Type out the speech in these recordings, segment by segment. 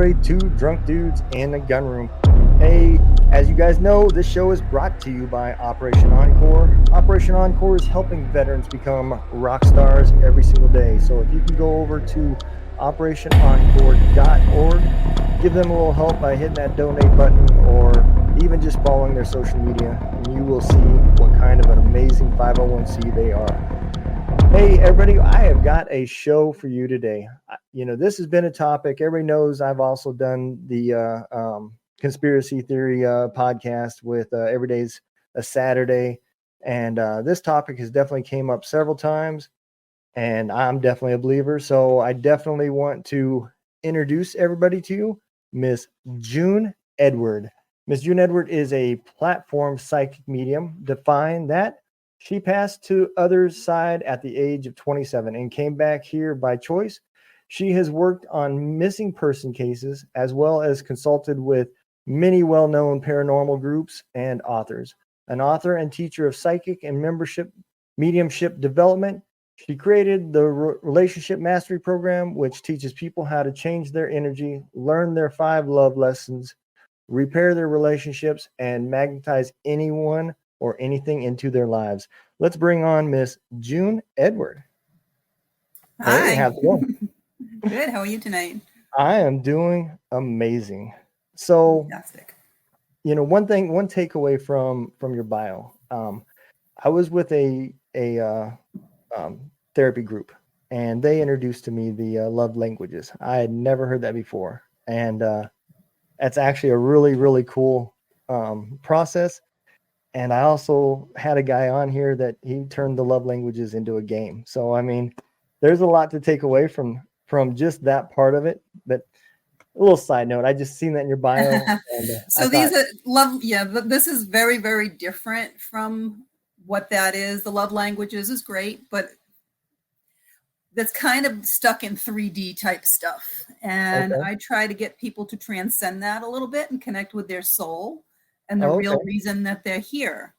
everybody to Drunk Dudes in the Gun Room. Hey, as you guys know, this show is brought to you by Operation Encore. Operation Encore is helping veterans become rock stars every single day. So if you can go over to operationencore.org, give them a little help by hitting that donate button or even just following their social media, and you will see what kind of an amazing 501c they are. Hey, everybody, I have got a show for you today. This has been a topic. Everybody knows I've also done the conspiracy theory podcast with Every Day's a Saturday. And this topic has definitely came up several times, and I'm definitely a believer. So I definitely want to introduce everybody to you, Miss June Edward. Miss June Edward is a platform psychic medium. Define that. She passed to other side at the age of 27 and came back here by choice. She has worked on missing person cases as well as consulted with many well-known paranormal groups and authors. An author and teacher of psychic and mediumship development, she created the Relationship Mastery Program, which teaches people how to change their energy, learn their 5 love lessons, repair their relationships, and magnetize anyone or anything into their lives. Let's bring on Miss June Edward. Hi. Hey, how's it going? Good. How are you tonight? I am doing amazing. So, fantastic. One takeaway from your bio. I was with a therapy group, and they introduced to me the love languages. I had never heard that before, and that's actually a really, really cool process. And I also had a guy on here that he turned the love languages into a game. So, I mean, there's a lot to take away from just that part of it. But a little side note, I just seen that in your bio. And, so these are love. Yeah, this is very, very different from what that is. The love languages is great, but that's kind of stuck in 3D type stuff. And okay. I try to get people to transcend that a little bit and connect with their soul and the real reason that they're here.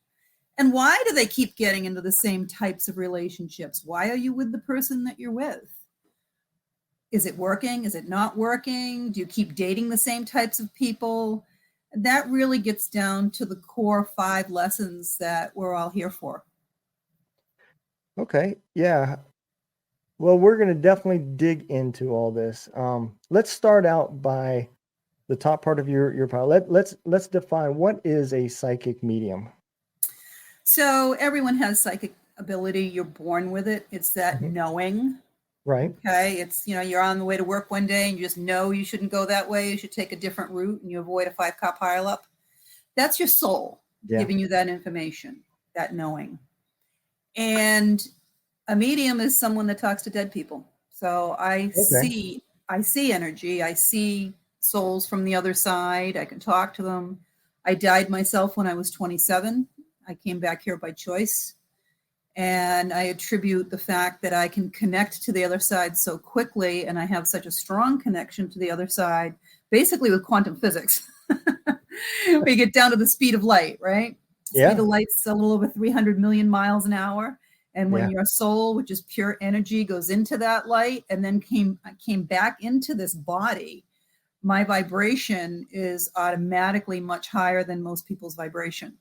And why do they keep getting into the same types of relationships? Why are you with the person that you're with? Is it working? Is it not working? Do you keep dating the same types of people? That really gets down to the core 5 lessons that we're all here for. Okay. Yeah. Well, we're going to definitely dig into all this. Let's start out by the top part of your pile. Let's define what is a psychic medium. So everyone has psychic ability. You're born with it. It's that knowing. Right. Okay. It's, you're on the way to work one day and you just know you shouldn't go that way. You should take a different route and you avoid a 5-car pileup. That's your soul giving you that information, that knowing. And a medium is someone that talks to dead people. So I see energy. I see souls from the other side. I can talk to them. I died myself when I was 27. I came back here by choice. And I attribute the fact that I can connect to the other side so quickly, and I have such a strong connection to the other side, basically with quantum physics. We get down to the speed of light, right? Yeah. Speed of light's a little over 300 million miles an hour. And when your soul, which is pure energy, goes into that light and then came back into this body, my vibration is automatically much higher than most people's vibration.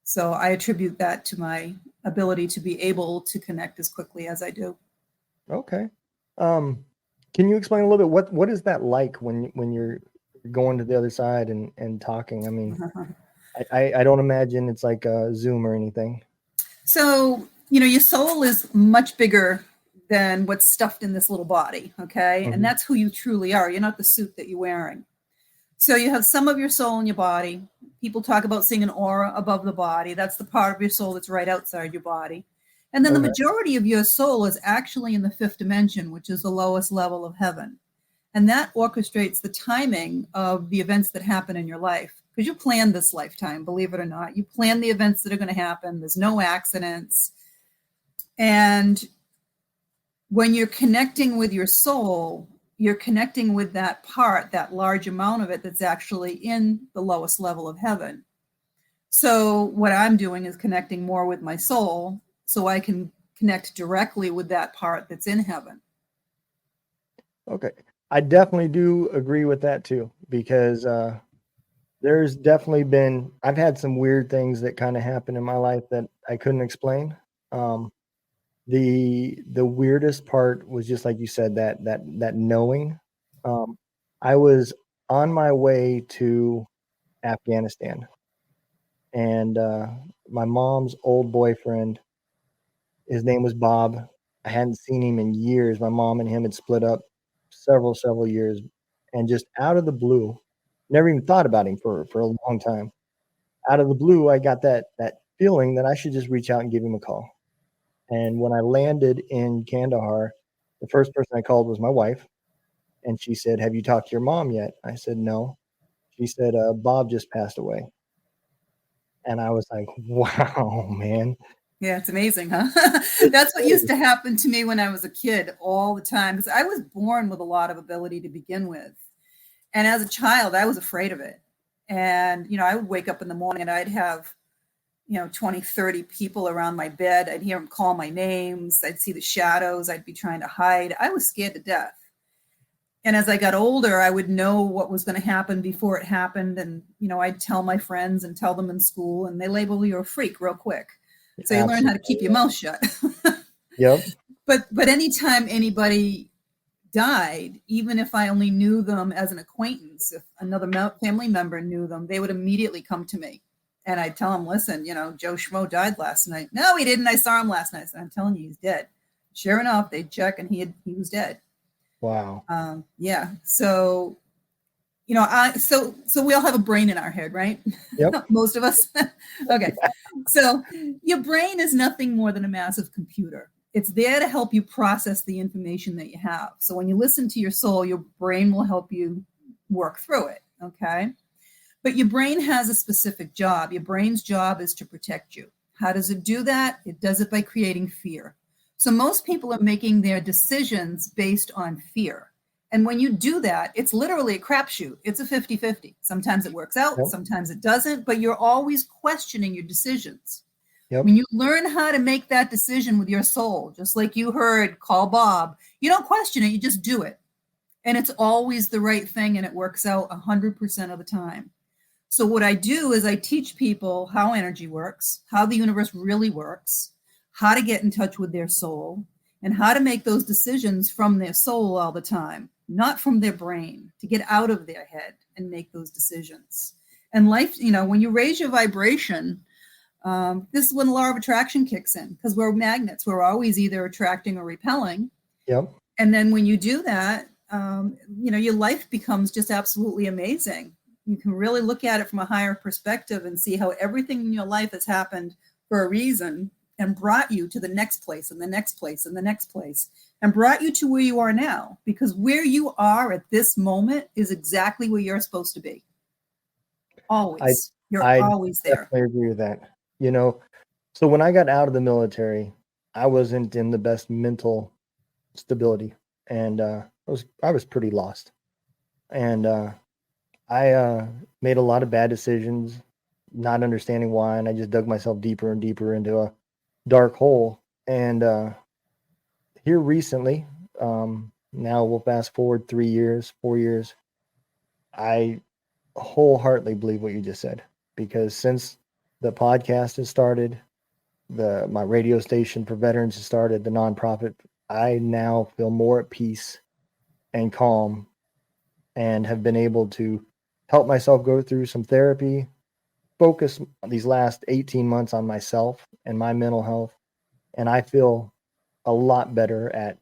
So I attribute that to my ability to be able to connect as quickly as I do. Okay. Can you explain a little bit what is that like when you're going to the other side and talking? I mean, I don't imagine it's like a Zoom or anything. So, your soul is much bigger than what's stuffed in this little body. Okay. And that's who you truly are. You're not the suit that you're wearing. So you have some of your soul in your body. People talk about seeing an aura above the body. That's the part of your soul that's right outside your body. And then the majority of your soul is actually in the 5th dimension, which is the lowest level of heaven. And that orchestrates the timing of the events that happen in your life. Because you plan this lifetime, believe it or not. You plan the events that are going to happen. There's no accidents. And when you're connecting with your soul, you're connecting with that part, that large amount of it that's actually in the lowest level of heaven. So what I'm doing is connecting more with my soul so I can connect directly with that part that's in heaven. Okay. I definitely do agree with that too, because there's definitely been, I've had some weird things that kind of happened in my life that I couldn't explain. Um, the weirdest part was just like you said, that knowing. Um, I was on my way to Afghanistan, and my mom's old boyfriend, his name was Bob. I hadn't seen him in years. My mom and him had split up several years, and just out of the blue, never even thought about him for a long time. Out of the blue, I got that feeling that I should just reach out and give him a call. And when I landed in Kandahar, the first person I called was my wife, and she said, "Have you talked to your mom yet?" I said, "No." She said, "Bob just passed away." And I was like, "Wow, man." Yeah, it's amazing, huh? It That's what used is. to happen to me when I was a kid all the time because I was born with a lot of ability to begin with. And as a child, I was afraid of it. And, I would wake up in the morning and I'd have, 20, 30 people around my bed. I'd hear them call my names. I'd see the shadows. I'd be trying to hide. I was scared to death. And as I got older, I would know what was going to happen before it happened. And, I'd tell my friends and tell them in school, and they label you a freak real quick. So you learn how to keep Absolutely. your mouth shut. Yep. But anytime anybody died, even if I only knew them as an acquaintance, if another family member knew them, they would immediately come to me. And I'd tell them, listen, Joe Schmo died last night. No, he didn't. I saw him last night. So I'm telling you, he's dead. Sure enough, they'd check and he was dead. Wow. Yeah. So, so we all have a brain in our head, right? Yep. Most of us. Okay. So your brain is nothing more than a massive computer. It's there to help you process the information that you have. So when you listen to your soul, your brain will help you work through it. Okay. But your brain has a specific job. Your brain's job is to protect you. How does it do that? It does it by creating fear. So most people are making their decisions based on fear. And when you do that, it's literally a crapshoot. It's a 50-50. Sometimes it works out, Yep. sometimes it doesn't, but you're always questioning your decisions. Yep. When you learn how to make that decision with your soul, just like you heard, call Bob, you don't question it, you just do it. And it's always the right thing, and it works out 100% of the time. So what I do is I teach people how energy works, how the universe really works, how to get in touch with their soul, and how to make those decisions from their soul all the time, not from their brain, to get out of their head and make those decisions. And life, when you raise your vibration, this is when the law of attraction kicks in, because we're magnets. We're always either attracting or repelling. Yep. And then when you do that, your life becomes just absolutely amazing. You can really look at it from a higher perspective and see how everything in your life has happened for a reason and brought you to the next place and the next place and the next place and brought you to where you are now, because where you are at this moment is exactly where you're supposed to be. Always. You're I always there. definitely agree with that. So when I got out of the military, I wasn't in the best mental stability, and I was pretty lost. And I made a lot of bad decisions, not understanding why, and I just dug myself deeper and deeper into a dark hole. And here recently, now we'll fast forward 3 years, 4 years, I wholeheartedly believe what you just said, because since the podcast has started, my radio station for veterans has started, the nonprofit, I now feel more at peace and calm, and have been able to help myself go through some therapy, focus these last 18 months on myself and my mental health. And I feel a lot better I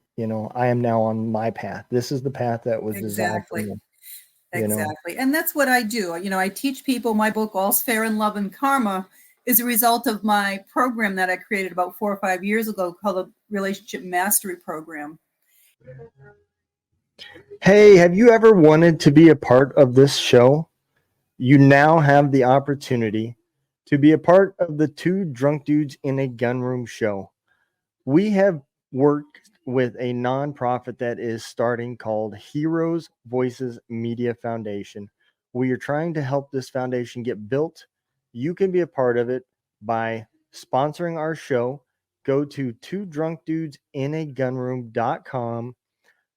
am now on my path. This is the path that was designed for Exactly. me. Exactly. And that's what I do. I teach people. My book, All's Fair in Love and Karma, is a result of my program that I created about 4 or 5 years ago called the Relationship Mastery Program. Hey, have you ever wanted to be a part of this show? You now have the opportunity to be a part of the Two Drunk Dudes in a Gunroom show. We have worked with a nonprofit that is starting called Heroes Voices Media Foundation. We are trying to help this foundation get built. You can be a part of it by sponsoring our show. Go to twodrunkdudesinAgunroom.com,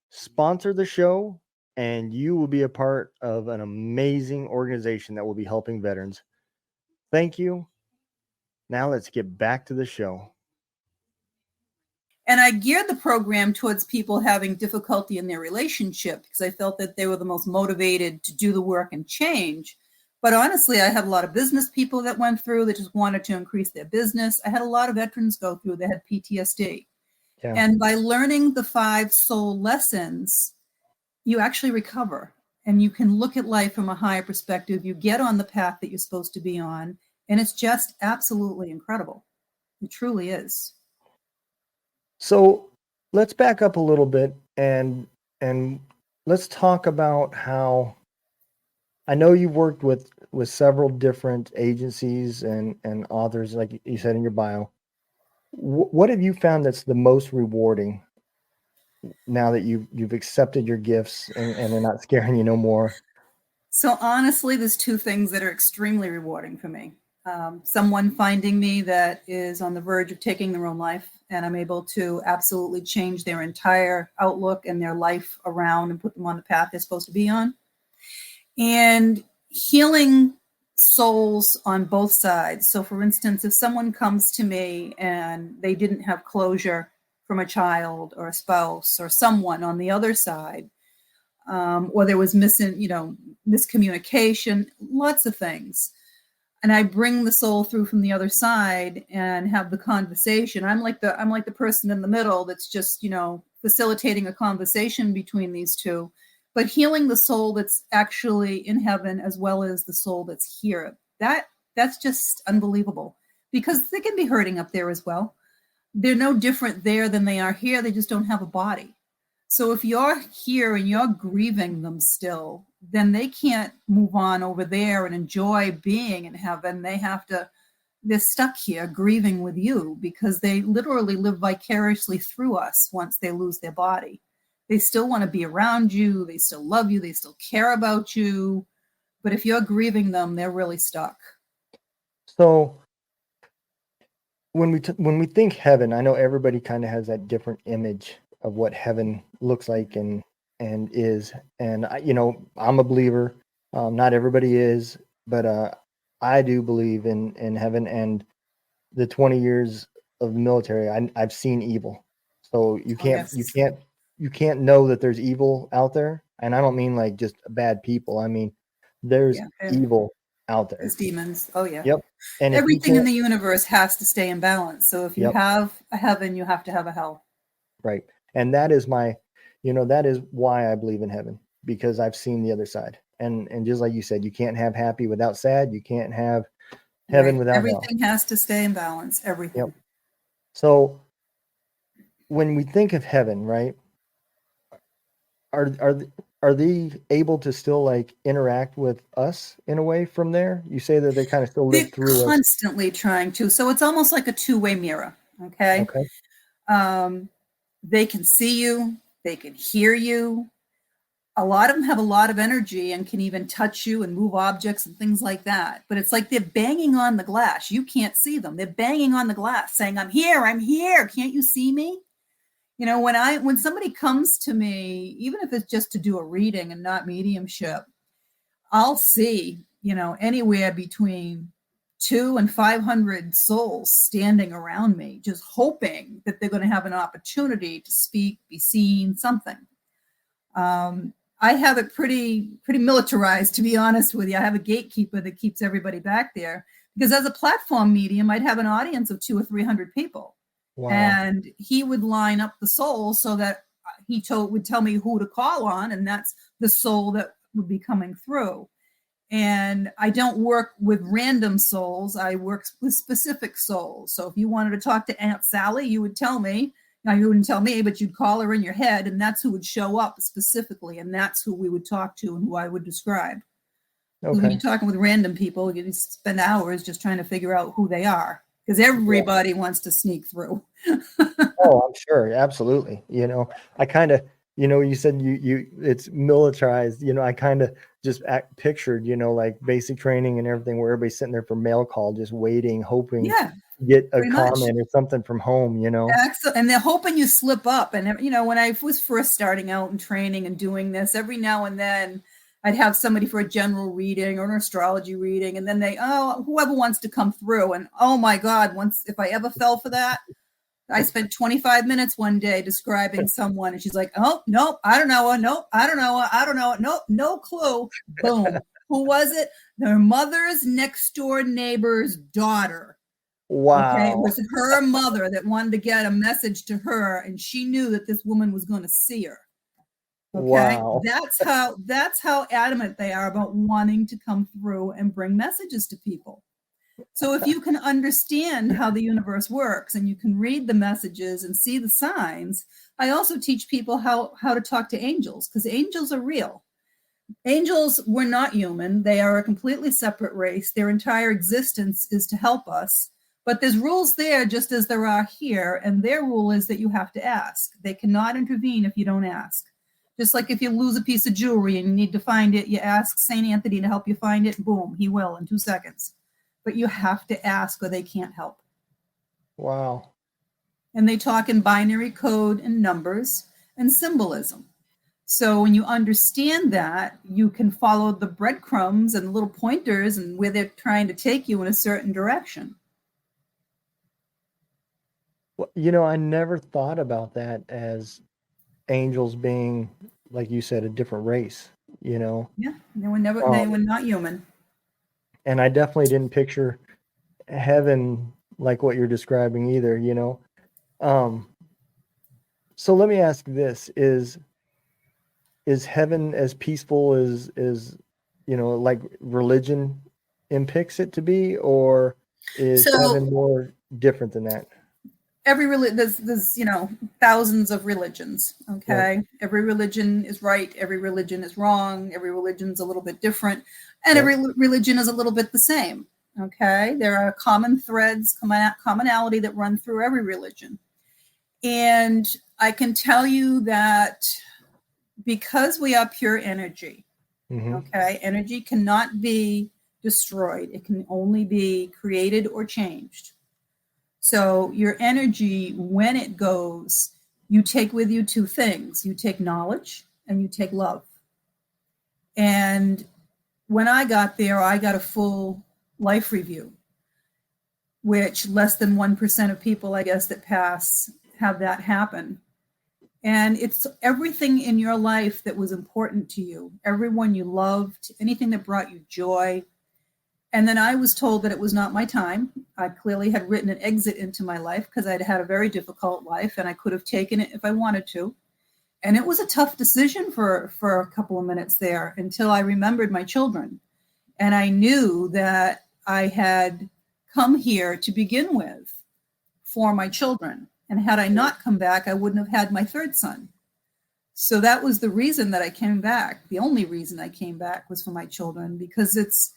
sponsor the show, and you will be a part of an amazing organization that will be helping veterans. Thank you. Now let's get back to the show. And I geared the program towards people having difficulty in their relationship because I felt that they were the most motivated to do the work and change. But honestly, I had a lot of business people that went through that just wanted to increase their business. I had a lot of veterans go through that had PTSD. Yeah. And by learning the 5 soul lessons, you actually recover and you can look at life from a higher perspective. You get on the path that you're supposed to be on. And it's just absolutely incredible. It truly is. So let's back up a little bit and let's talk about how I know you've worked with several different agencies and authors, like you said in your bio. What have you found that's the most rewarding now that you've accepted your gifts and they're not scaring you no more? So honestly, there's 2 things that are extremely rewarding for me. Someone finding me that is on the verge of taking their own life, and I'm able to absolutely change their entire outlook and their life around and put them on the path they're supposed to be on. And healing souls on both sides. So for instance, if someone comes to me and they didn't have closure from a child or a spouse or someone on the other side, or there was miscommunication, lots of things. And I bring the soul through from the other side and have the conversation. I'm like the person in the middle that's just, facilitating a conversation between these two, but healing the soul that's actually in heaven as well as the soul that's here. That's just unbelievable because they can be hurting up there as well. They're no different there than they are here. They just don't have a body. So if you're here and you're grieving them still, then they can't move on over there and enjoy being in heaven. They're stuck here grieving with you because they literally live vicariously through us once they lose their body. They still want to be around you. They still love you. They still care about you. But if you're grieving them, they're really stuck. So when we think heaven, I know everybody kind of has that different image of what heaven looks like and is. And I'm a believer. Not everybody is, but I do believe in heaven. And the 20 years of the military, I've seen evil. So you can't know that there's evil out there. And I don't mean like just bad people. I mean there's evil out there. There's demons. Oh yeah. Yep. And everything in the universe has to stay in balance. So if you have a heaven, you have to have a hell. Right. And that is that is why I believe in heaven, because I've seen the other side. And just like you said, you can't have happy without sad. You can't have heaven without everything hell. Has to stay in balance. Everything. Yep. So when we think of heaven, right, are they able to still like interact with us in a way from there? You say that they kind of still live through us. They're constantly trying to. So it's almost like a 2-way mirror. Okay. They can see you. They can hear you. A lot of them have a lot of energy and can even touch you and move objects and things like that. But it's like they're banging on the glass. You can't see them. They're banging on the glass saying, I'm here. Can't you see me? When somebody comes to me, even if it's just to do a reading and not mediumship, I'll see, anywhere between 200 and 500 souls standing around me, just hoping that they're going to have an opportunity to speak, be seen, something. I have it pretty militarized, to be honest with you. I have a gatekeeper that keeps everybody back there because as a platform medium, I'd have an audience of 200 or 300 people. Wow. And he would line up the souls so that would tell me who to call on, and that's the soul that would be coming through. And I don't work with random souls. I work with specific souls. So if you wanted to talk to Aunt Sally, you would tell me. Now, you wouldn't tell me, but you'd call her in your head, and that's who would show up specifically, and that's who we would talk to and who I would describe. Okay. When you're talking with random people, you spend hours just trying to figure out who they are, because everybody wants to sneak through. Oh, I'm sure. Absolutely. I kind of, you said it's militarized, I kind of just pictured, like basic training and everything where everybody's sitting there for mail call, just waiting, hoping, get a Pretty much. comment or something from home, you know? Excellent. And they're hoping you slip up. And, when I was first starting out and training and doing this, every now and then I'd have somebody for a general reading or an astrology reading. And then whoever wants to come through. And oh my God, if I ever fell for that, I spent 25 minutes one day describing someone. And she's like, oh, nope, I don't know her. Nope, I don't know her. I don't know it. Nope, no clue. Boom. Who was it? Their mother's next door neighbor's daughter. Wow. Okay, it was her mother that wanted to get a message to her, and she knew that this woman was going to see her. Okay, wow. that's how adamant they are about wanting to come through and bring messages to people. So if you can understand how the universe works and you can read the messages and see the signs, I also teach people how to talk to angels, because angels are real. Angels were not human. They are a completely separate race. Their entire existence is to help us. But there's rules there just as there are here. And their rule is that you have to ask. They cannot intervene if you don't ask. Just like if you lose a piece of jewelry and you need to find it, you ask St. Anthony to help you find it. Boom, he will in 2 seconds. But you have to ask or they can't help. Wow. And they talk in binary code and numbers and symbolism. So when you understand that, you can follow the breadcrumbs and the little pointers and where they're trying to take you in a certain direction. Well, I never thought about that as angels being, like you said, a different race, Yeah, they were not human. And I definitely didn't picture heaven like what you're describing either, So let me ask this, is heaven as peaceful as like religion depicts it to be, or is heaven more different than that? Every religion, there's thousands of religions. Okay, yep. Every religion is right. Every religion is wrong. Every religion's a little bit different, and yep. Every religion is a little bit the same. Okay, there are common threads, commonality that run through every religion, and I can tell you that because we are pure energy. Mm-hmm. Okay, energy cannot be destroyed. It can only be created or changed. So your energy, when it goes, you take with you 2 things. You take knowledge and you take love. And when I got there, I got a full life review, which less than 1% of people, I guess, that pass have that happen. And it's everything in your life that was important to you, everyone you loved, anything that brought you joy. And then I was told that it was not my time. I clearly had written an exit into my life because I'd had a very difficult life and I could have taken it if I wanted to. And it was a tough decision for a couple of minutes there until I remembered my children. And I knew that I had come here to begin with for my children. And had I not come back, I wouldn't have had my 3rd son. So that was the reason that I came back. The only reason I came back was for my children, because it's,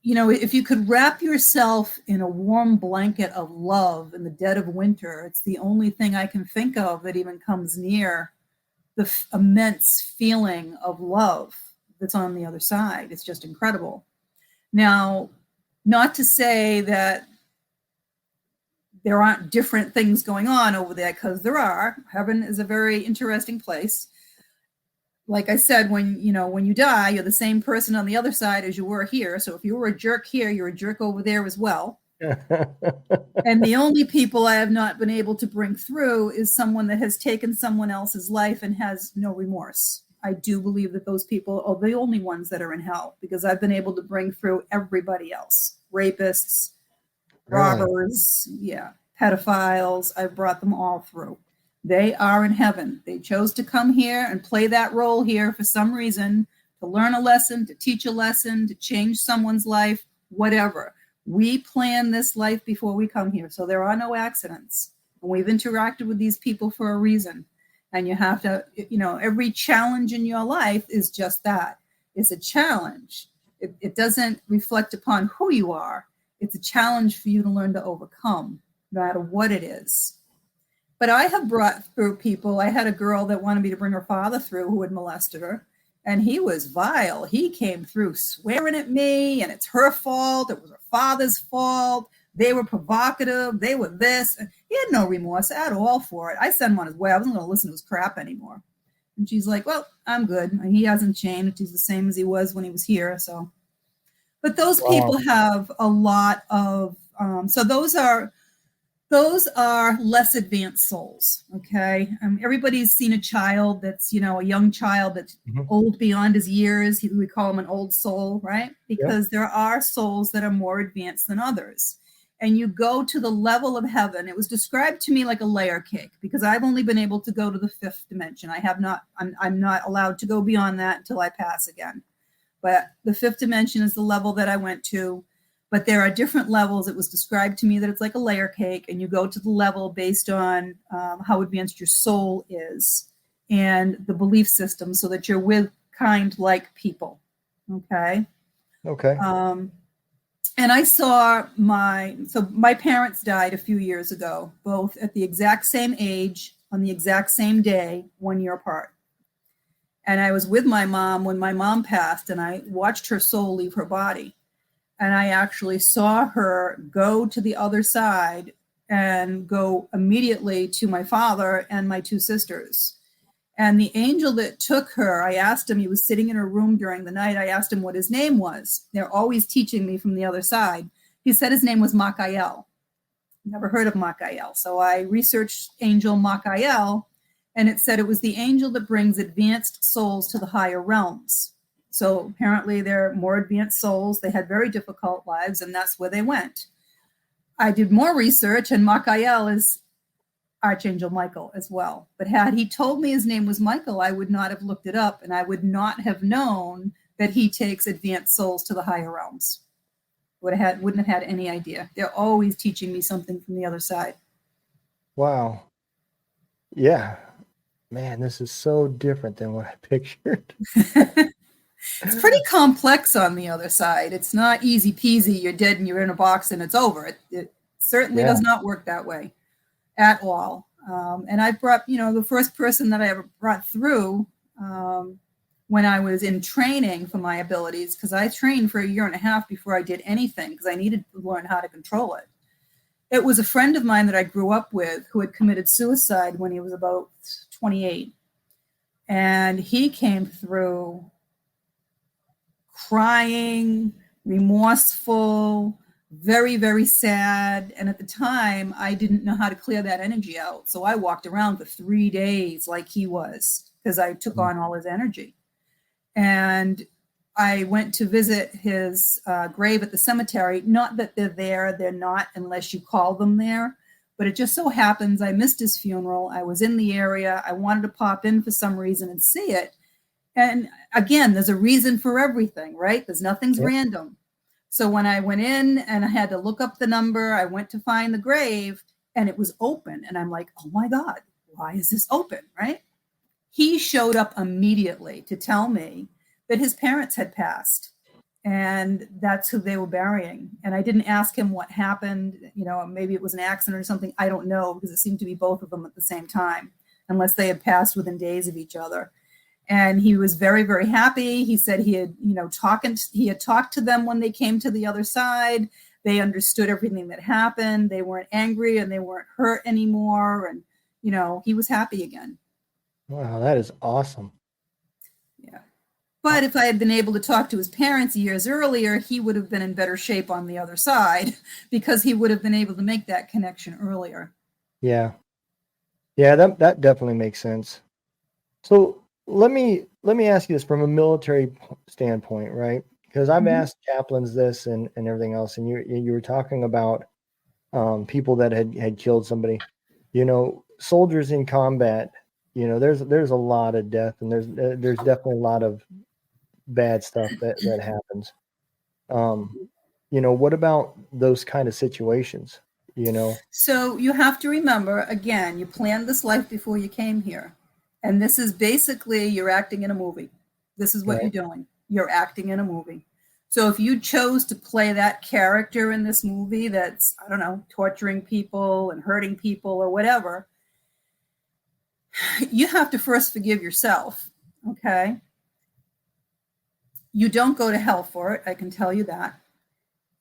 if you could wrap yourself in a warm blanket of love in the dead of winter, it's the only thing I can think of that even comes near the immense feeling of love that's on the other side. It's just incredible. Now, not to say that there aren't different things going on over there, because there are. Heaven is a very interesting place. Like I said, when you die, you're the same person on the other side as you were here. So if you were a jerk here, you're a jerk over there as well. And the only people I have not been able to bring through is someone that has taken someone else's life and has no remorse. I do believe that those people are the only ones that are in hell, because I've been able to bring through everybody else. Rapists, robbers, pedophiles. I've brought them all through. They are in heaven. They chose to come here and play that role here for some reason, to learn a lesson, to teach a lesson, to change someone's life, whatever. We plan this life before we come here. So there are no accidents. And we've interacted with these people for a reason. And you have to, every challenge in your life is just that. It's a challenge. It doesn't reflect upon who you are. It's a challenge for you to learn to overcome, no matter what it is. But I have brought through people. I had a girl that wanted me to bring her father through who had molested her. And he was vile. He came through swearing at me, and it's her fault. It was her father's fault. They were provocative. They were this. He had no remorse at all for it. I sent him on his way. I wasn't going to listen to his crap anymore. And she's like, well, I'm good. And he hasn't changed. He's the same as he was when he was here. So, but those people have a lot of, so those are less advanced souls. Okay. Everybody's seen a child that's, a young child that's old beyond his years. We call him an old soul, right? Because there are souls that are more advanced than others. And you go to the level of heaven. It was described to me like a layer cake because I've only been able to go to the 5th dimension. I'm not allowed to go beyond that until I pass again. But the 5th dimension is the level that I went to. But there are different levels. It was described to me that it's like a layer cake, and you go to the level based on how advanced your soul is and the belief system so that you're with kind-like people. Okay? Okay. And I saw my parents died a few years ago, both at the exact same age, on the exact same day, 1 year apart. And I was with my mom when my mom passed, and I watched her soul leave her body. And I actually saw her go to the other side and go immediately to my father and my 2 sisters. And the angel that took her, I asked him, he was sitting in her room during the night. I asked him what his name was. They're always teaching me from the other side. He said his name was Makael. Never heard of Makael. So I researched angel Makael, and it said it was the angel that brings advanced souls to the higher realms. So apparently they're more advanced souls. They had very difficult lives, and that's where they went. I did more research, and Makael is Archangel Michael as well. But had he told me his name was Michael, I would not have looked it up, and I would not have known that he takes advanced souls to the higher realms. Wouldn't have had any idea. They're always teaching me something from the other side. Wow. Yeah. Man, this is so different than what I pictured. It's pretty complex on the other side. It's not easy peasy. You're dead and you're in a box and it's over. It certainly does not work that way at all. And I brought, the first person that I ever brought through when I was in training for my abilities, because I trained for 1.5 years before I did anything because I needed to learn how to control it. It was a friend of mine that I grew up with who had committed suicide when he was about 28. And he came through crying, remorseful, very, very sad. And at the time, I didn't know how to clear that energy out. So I walked around for 3 days like he was because I took on all his energy. And I went to visit his grave at the cemetery. Not that they're not unless you call them there. But it just so happens I missed his funeral. I was in the area. I wanted to pop in for some reason and see it. And again, there's a reason for everything, right? Nothing's random. So when I went in and I had to look up the number, I went to find the grave and it was open. And I'm like, oh my God, why is this open, right? He showed up immediately to tell me that his parents had passed and that's who they were burying. And I didn't ask him what happened. Maybe it was an accident or something. I don't know because it seemed to be both of them at the same time, unless they had passed within days of each other. And he was very, very happy. He said he had, talked to them when they came to the other side. They understood everything that happened. They weren't angry and they weren't hurt anymore. And, he was happy again. Wow, that is awesome. Yeah. But if I had been able to talk to his parents years earlier, he would have been in better shape on the other side because he would have been able to make that connection earlier. Yeah. Yeah, that definitely makes sense. So let me ask you this from a military standpoint, right? Because I've asked chaplains this and everything else, and you were talking about people that had killed somebody. Soldiers in combat, there's a lot of death, and there's definitely a lot of bad stuff that happens. What about those kind of situations? So you have to remember, again, you planned this life before you came here. And this is basically you're acting in a movie. This is what you're doing. You're acting in a movie. So if you chose to play that character in this movie that's, I don't know, torturing people and hurting people or whatever, you have to first forgive yourself, okay? You don't go to hell for it, I can tell you that.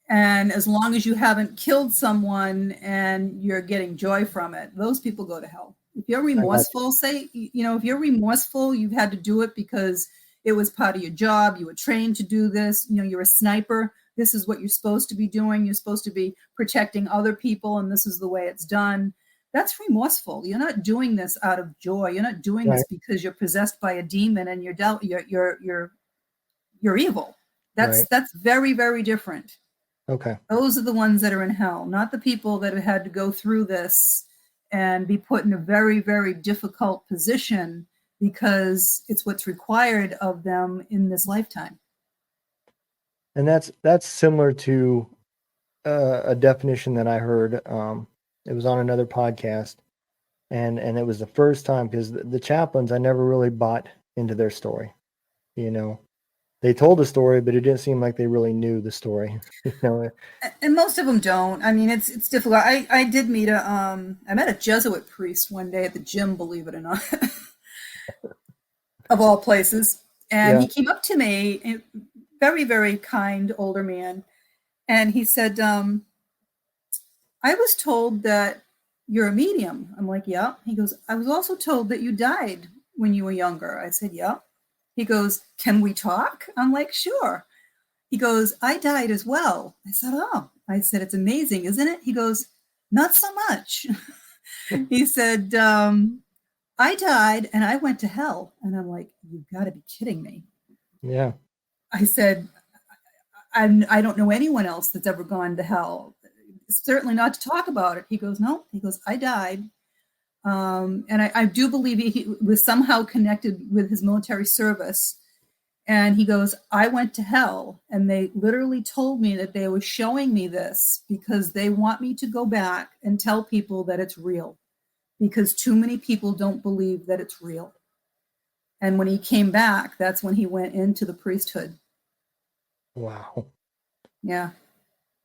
And as long as you haven't killed someone and you're getting joy from it, those people go to hell. If you're remorseful, say, if you're remorseful, you've had to do it because it was part of your job. You were trained to do this. You're a sniper. This is what you're supposed to be doing. You're supposed to be protecting other people, and this is the way it's done. That's remorseful. You're not doing this out of joy. You're not doing this because you're possessed by a demon and you're evil. That's very, very different. Okay. Those are the ones that are in hell, not the people that have had to go through this and be put in a very, very difficult position because it's what's required of them in this lifetime. And that's similar to a definition that I heard. It was on another podcast, and it was the first time, because the chaplains, I never really bought into their story. They told the story, but it didn't seem like they really knew the story. And most of them don't. I mean, it's difficult. I did meet I met a Jesuit priest one day at the gym, believe it or not, of all places. And he came up to me, a very, very kind older man, and he said, I was told that you're a medium. I'm like, yeah. He goes, I was also told that you died when you were younger. I said, yeah. He goes, can we talk? I'm like, sure. He goes, I died as well. I said, oh. I said, it's amazing, isn't it? He goes, not so much. He said, I died and I went to hell. And I'm like, you've got to be kidding me. Yeah. I said, I don't know anyone else that's ever gone to hell. Certainly not to talk about it. He goes, no. He goes, I died. And I do believe he was somehow connected with his military service. And he goes, I went to hell. And they literally told me that they were showing me this because they want me to go back and tell people that it's real. Because too many people don't believe that it's real. And when he came back, that's when he went into the priesthood. Wow. Yeah.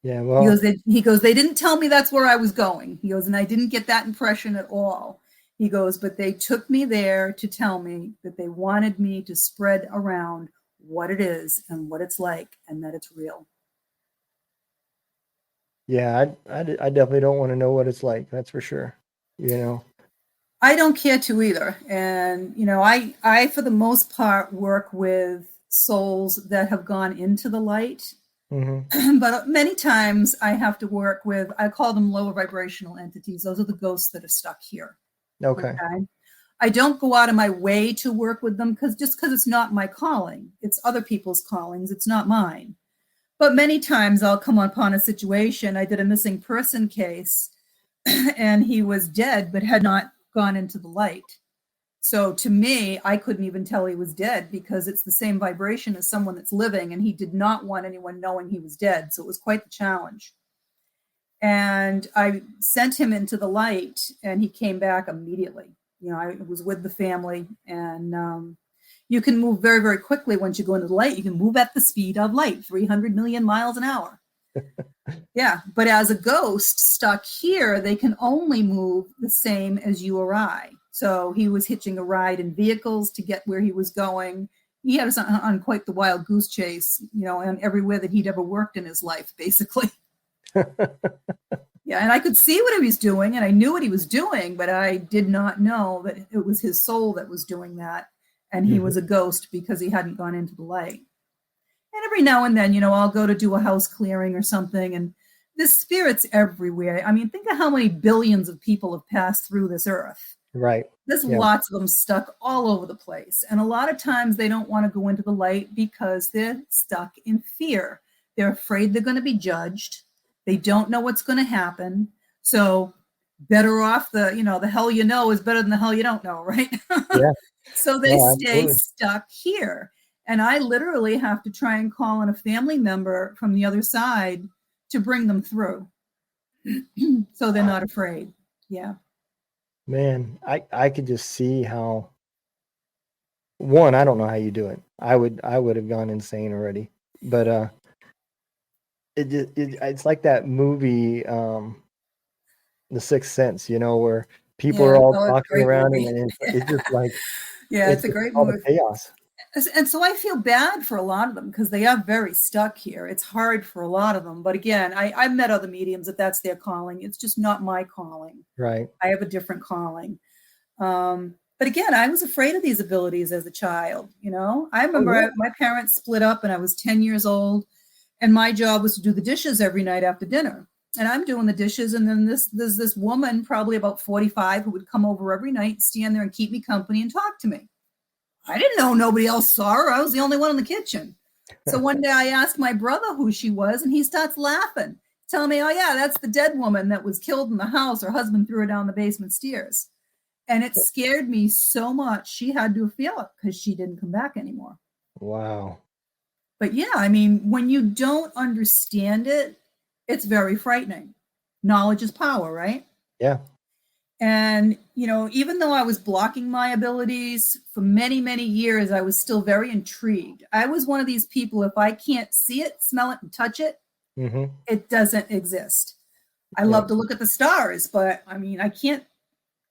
Yeah, well, he goes, they didn't tell me that's where I was going. He goes, and I didn't get that impression at all. He goes, but they took me there to tell me that they wanted me to spread around what it is and what it's like and that it's real. Yeah, I definitely don't want to know what it's like. That's for sure. I don't care to either. And, I, for the most part, work with souls that have gone into the light. Mm-hmm. But many times I have to work with, I call them lower vibrational entities. Those are the ghosts that are stuck here. Okay. I don't go out of my way to work with them because it's not my calling. It's other people's callings. It's not mine. But many times I'll come upon a situation. I did a missing person case and he was dead, but had not gone into the light. So to me, I couldn't even tell he was dead because it's the same vibration as someone that's living, and he did not want anyone knowing he was dead. So it was quite the challenge. And I sent him into the light, and he came back immediately. I was with the family, and you can move very, very quickly once you go into the light. You can move at the speed of light, 300 million miles an hour. Yeah, but as a ghost stuck here, they can only move the same as you or I. So he was hitching a ride in vehicles to get where he was going. He had us on quite the wild goose chase, and everywhere that he'd ever worked in his life, basically. Yeah, and I could see what he was doing, and I knew what he was doing, but I did not know that it was his soul that was doing that, and he was a ghost because he hadn't gone into the light. And every now and then, I'll go to do a house clearing or something, and there's spirits everywhere. I mean, think of how many billions of people have passed through this earth. Right. There's lots of them stuck all over the place. And a lot of times they don't want to go into the light because they're stuck in fear. They're afraid they're going to be judged. They don't know what's going to happen. So better off the hell is better than the hell you don't know, right? Yeah. So they stay stuck here. And I literally have to try and call on a family member from the other side to bring them through. So they're not afraid. Yeah. Man, I could just see how, one, I don't know how you do it. I would have gone insane already. But it's like that movie, The Sixth Sense, where people are all talking around and it's just like, it's a great movie. Chaos. And so I feel bad for a lot of them because they are very stuck here. It's hard for a lot of them. But again, I've met other mediums that that's their calling. It's just not my calling. Right. I have a different calling. But again, I was afraid of these abilities as a child. I remember my parents split up and I was 10 years old, and my job was to do the dishes every night after dinner. And I'm doing the dishes, and then there's this woman, probably about 45, who would come over every night, stand there and keep me company and talk to me. I didn't know nobody else saw her. I was the only one in the kitchen. So one day I asked my brother who she was, and he starts laughing, telling me, oh, yeah, that's the dead woman that was killed in the house. Her husband threw her down the basement stairs. And it scared me so much. She had to feel it because she didn't come back anymore. Wow. But yeah, I mean, when you don't understand it, it's very frightening. Knowledge is power, right? Yeah. And, even though I was blocking my abilities for many, many years, I was still very intrigued. I was one of these people, if I can't see it, smell it, and touch it, it doesn't exist. I love to look at the stars, but I mean, I can't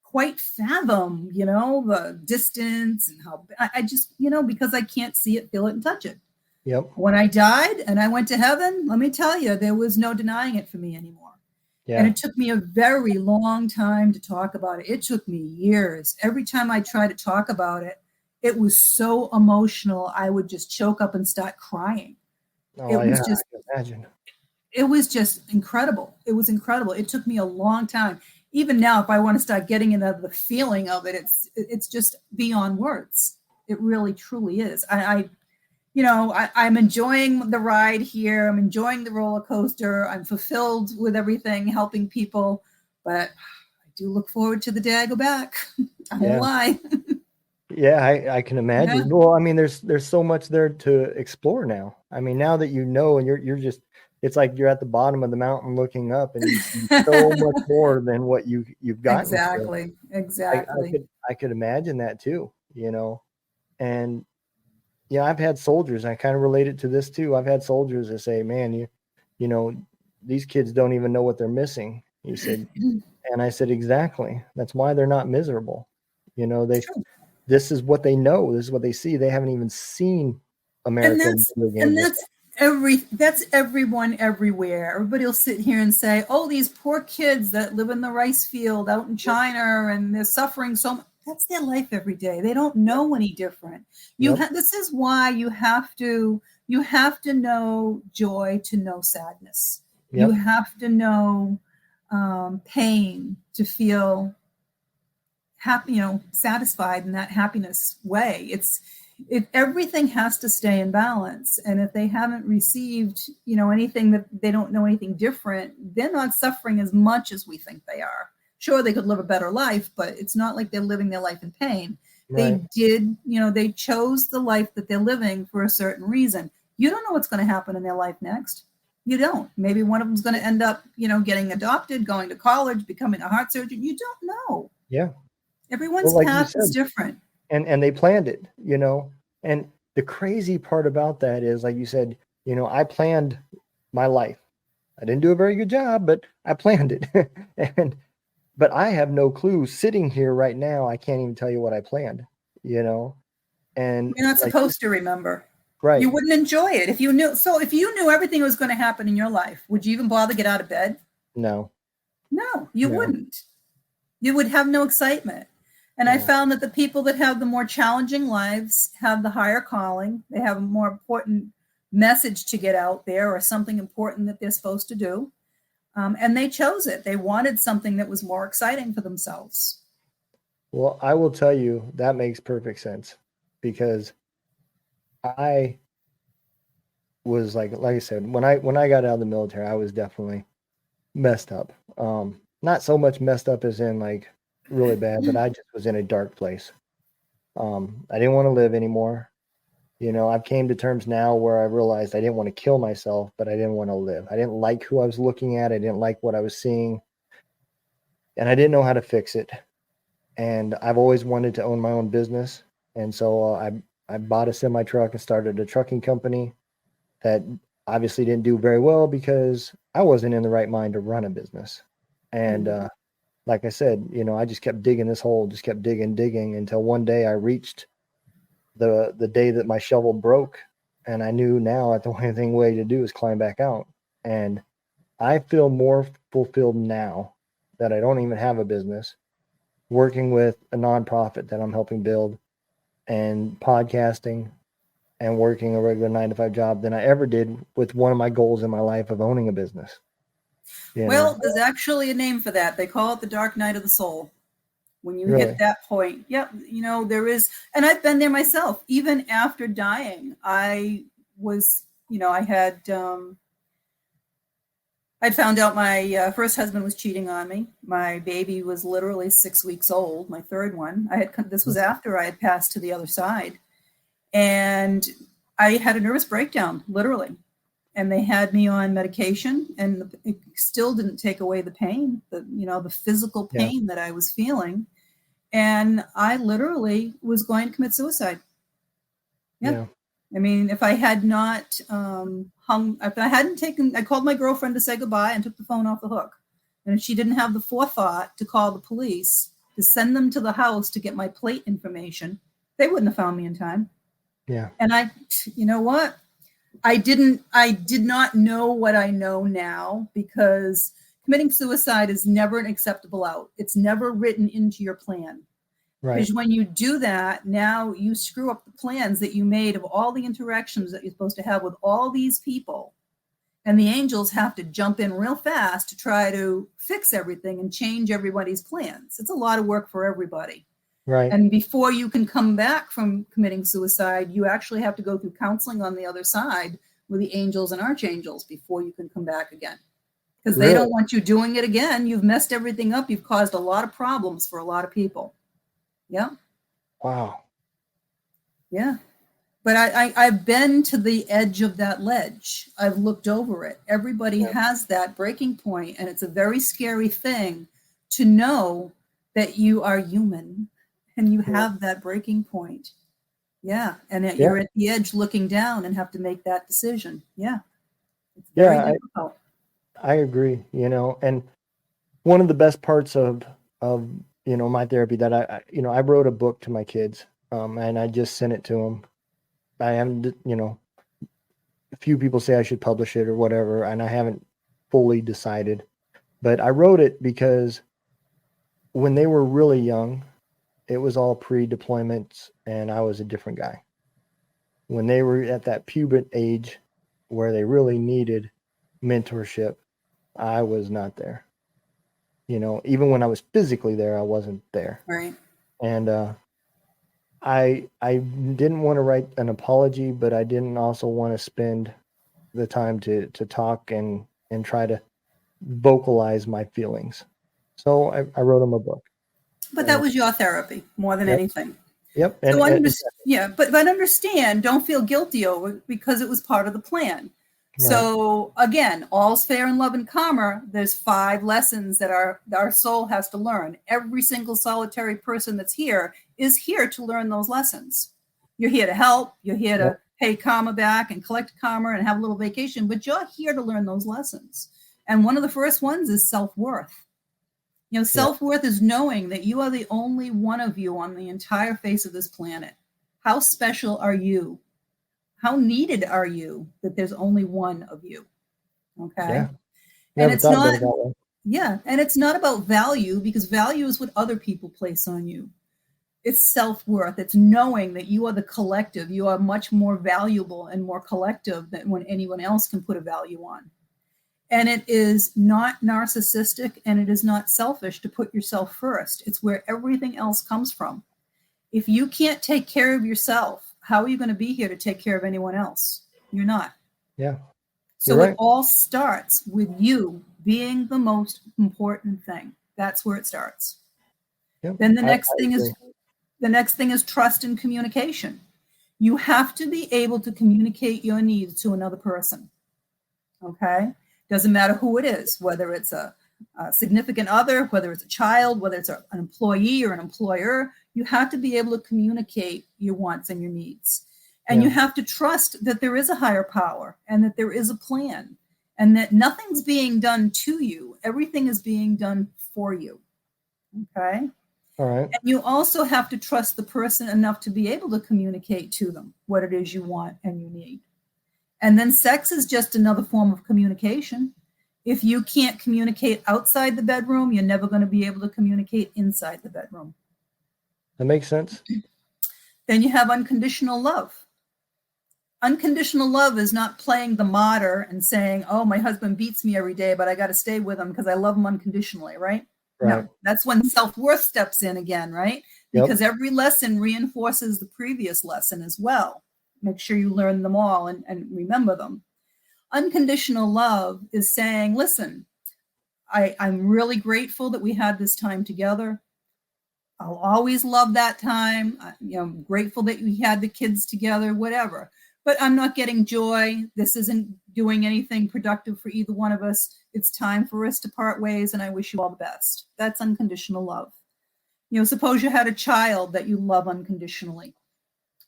quite fathom, the distance and how I just, because I can't see it, feel it, and touch it. Yep. When I died and I went to heaven, let me tell you, there was no denying it for me anymore. Yeah. And it took me a very long time to talk about it. It took me years. Every time I tried to talk about it, it was so emotional. I would just choke up and start crying. Oh, I can imagine. It was just incredible. It was incredible. It took me a long time. Even now, if I want to start getting into the feeling of it, it's just beyond words. It really, truly is. I'm enjoying the ride here. I'm enjoying the roller coaster. I'm fulfilled with everything, helping people. But I do look forward to the day I go back. I won't lie. Yeah, I can imagine. Yeah. Well, I mean, there's so much there to explore now. I mean, now that and you're just, it's like you're at the bottom of the mountain looking up, and you see so much more than what you've got. Exactly. I could imagine that too, and I've had soldiers, I kind of relate it to this too. I've had soldiers that say, man, these kids don't even know what they're missing. You said, and I said, exactly. That's why they're not miserable. This is what they know. This is what they see. They haven't even seen American. And that's everyone everywhere. Everybody will sit here and say, oh, these poor kids that live in the rice field out in China and they're suffering so much. That's their life every day. They don't know any different. This is why you have to know joy to know sadness. Yep. You have to know pain to feel happy, satisfied in that happiness way. Everything has to stay in balance. And if they haven't received, anything that they don't know anything different, they're not suffering as much as we think they are. Sure, they could live a better life, but it's not like they're living their life in pain. Right. They chose the life that they're living for a certain reason. You don't know what's going to happen in their life next. You don't. Maybe one of them's going to end up, getting adopted, going to college, becoming a heart surgeon. You don't know. Yeah. Everyone's path is different. And they planned it, and the crazy part about that is, like you said, I planned my life. I didn't do a very good job, but I planned it. But I have no clue sitting here right now. I can't even tell you what I planned, and you're not supposed to remember. Right. You wouldn't enjoy it if you knew. So if you knew everything was going to happen in your life, would you even bother to get out of bed? No, you wouldn't. You would have no excitement. And I found that the people that have the more challenging lives have the higher calling. They have a more important message to get out there, or something important that they're supposed to do. And they chose it. They wanted something that was more exciting for themselves. Well, I will tell you that makes perfect sense, because I was like I said, when I got out of the military, I was definitely messed up. Not so much messed up as in like really bad, but I just was in a dark place. I didn't want to live anymore. I've came to terms now where I realized I didn't want to kill myself, but I didn't want to live. I didn't like who I was looking at. I didn't like what I was seeing, and I didn't know how to fix it. And I've always wanted to own my own business. And so I bought a semi truck and started a trucking company that obviously didn't do very well because I wasn't in the right mind to run a business. And, like I said, I just kept digging this hole, just kept digging until one day I reached the day that my shovel broke, and I knew now that the only way to do is climb back out. And I feel more fulfilled now that I don't even have a business, working with a nonprofit that I'm helping build, and podcasting and working a regular 9-to-5 job than I ever did with one of my goals in my life of owning a business. Well, there's actually a name for that. They call it the dark night of the soul. When you hit that point, yep, there is, and I've been there myself. Even after dying, I was, I'd found out my first husband was cheating on me. My baby was literally 6 weeks old, my third one. This was after I had passed to the other side. And I had a nervous breakdown, literally. And they had me on medication, and it still didn't take away the pain, the physical pain that I was feeling. And I literally was going to commit suicide. Yeah. I mean, if I had not I called my girlfriend to say goodbye and took the phone off the hook. And if she didn't have the forethought to call the police, to send them to the house to get my plate information, they wouldn't have found me in time. Yeah. And you know what? I did not know what I know now, because committing suicide is never an acceptable out. It's never written into your plan. Right. Because when you do that, now you screw up the plans that you made of all the interactions that you're supposed to have with all these people. And the angels have to jump in real fast to try to fix everything and change everybody's plans. It's a lot of work for everybody. Right. And before you can come back from committing suicide, you actually have to go through counseling on the other side with the angels and archangels before you can come back again. Because they don't want you doing it again. You've messed everything up. You've caused a lot of problems for a lot of people. Yeah. Wow. Yeah. But I've been to the edge of that ledge. I've looked over it. Everybody has that breaking point, and it's a very scary thing to know that you are human and you have that breaking point. Yeah. And that you're at the edge looking down and have to make that decision. Yeah. It's very difficult. I agree, and one of the best parts of my therapy that I wrote a book to my kids, and I just sent it to them. I haven't, a few people say I should publish it or whatever, and I haven't fully decided, but I wrote it because when they were really young, it was all pre-deployments, and I was a different guy. When they were at that puberty age where they really needed mentorship, I was not there. Even when I was physically there, I wasn't there. Right. And I didn't want to write an apology, but I didn't also want to spend the time to talk and try to vocalize my feelings. So I wrote them a book. But that was your therapy more than anything. Yep. But understand, don't feel guilty over it, because it was part of the plan. Right. So again, all's fair in love and karma. There's 5 lessons that our soul has to learn. Every single solitary person that's here is here to learn those lessons. You're here to help. You're here to pay karma back and collect karma and have a little vacation, but you're here to learn those lessons. And one of the first ones is self-worth. Self-worth is knowing that you are the only one of you on the entire face of this planet. How special are you? How needed are you that there's only one of you? Okay. Yeah. And it's not, and it's not about value, because value is what other people place on you. It's self-worth. It's knowing that you are the collective. You are much more valuable and more collective than when anyone else can put a value on. And it is not narcissistic, and it is not selfish to put yourself first. It's where everything else comes from. If you can't take care of yourself, how are you going to be here to take care of anyone else? You're not. Yeah. So it all starts with you being the most important thing. That's where it starts. Yep. Then the next thing is trust and communication. You have to be able to communicate your needs to another person. Okay? Doesn't matter who it is, whether it's a significant other, whether it's a child, whether it's an employee or an employer. You have to be able to communicate your wants and your needs. And you have to trust that there is a higher power and that there is a plan and that nothing's being done to you. Everything is being done for you. Okay? All right. And you also have to trust the person enough to be able to communicate to them what it is you want and you need. And then sex is just another form of communication. If you can't communicate outside the bedroom, you're never going to be able to communicate inside the bedroom. That makes sense. Then you have unconditional love. Unconditional love is not playing the martyr and saying, oh, my husband beats me every day, but I got to stay with him because I love him unconditionally, right? Right. No, that's when self-worth steps in again, right? Because every lesson reinforces the previous lesson as well. Make sure you learn them all and remember them. Unconditional love is saying, listen, I'm really grateful that we had this time together. I'll always love that time. I'm grateful that we had the kids together, whatever. But I'm not getting joy. This isn't doing anything productive for either one of us. It's time for us to part ways, and I wish you all the best. That's unconditional love. Suppose you had a child that you love unconditionally,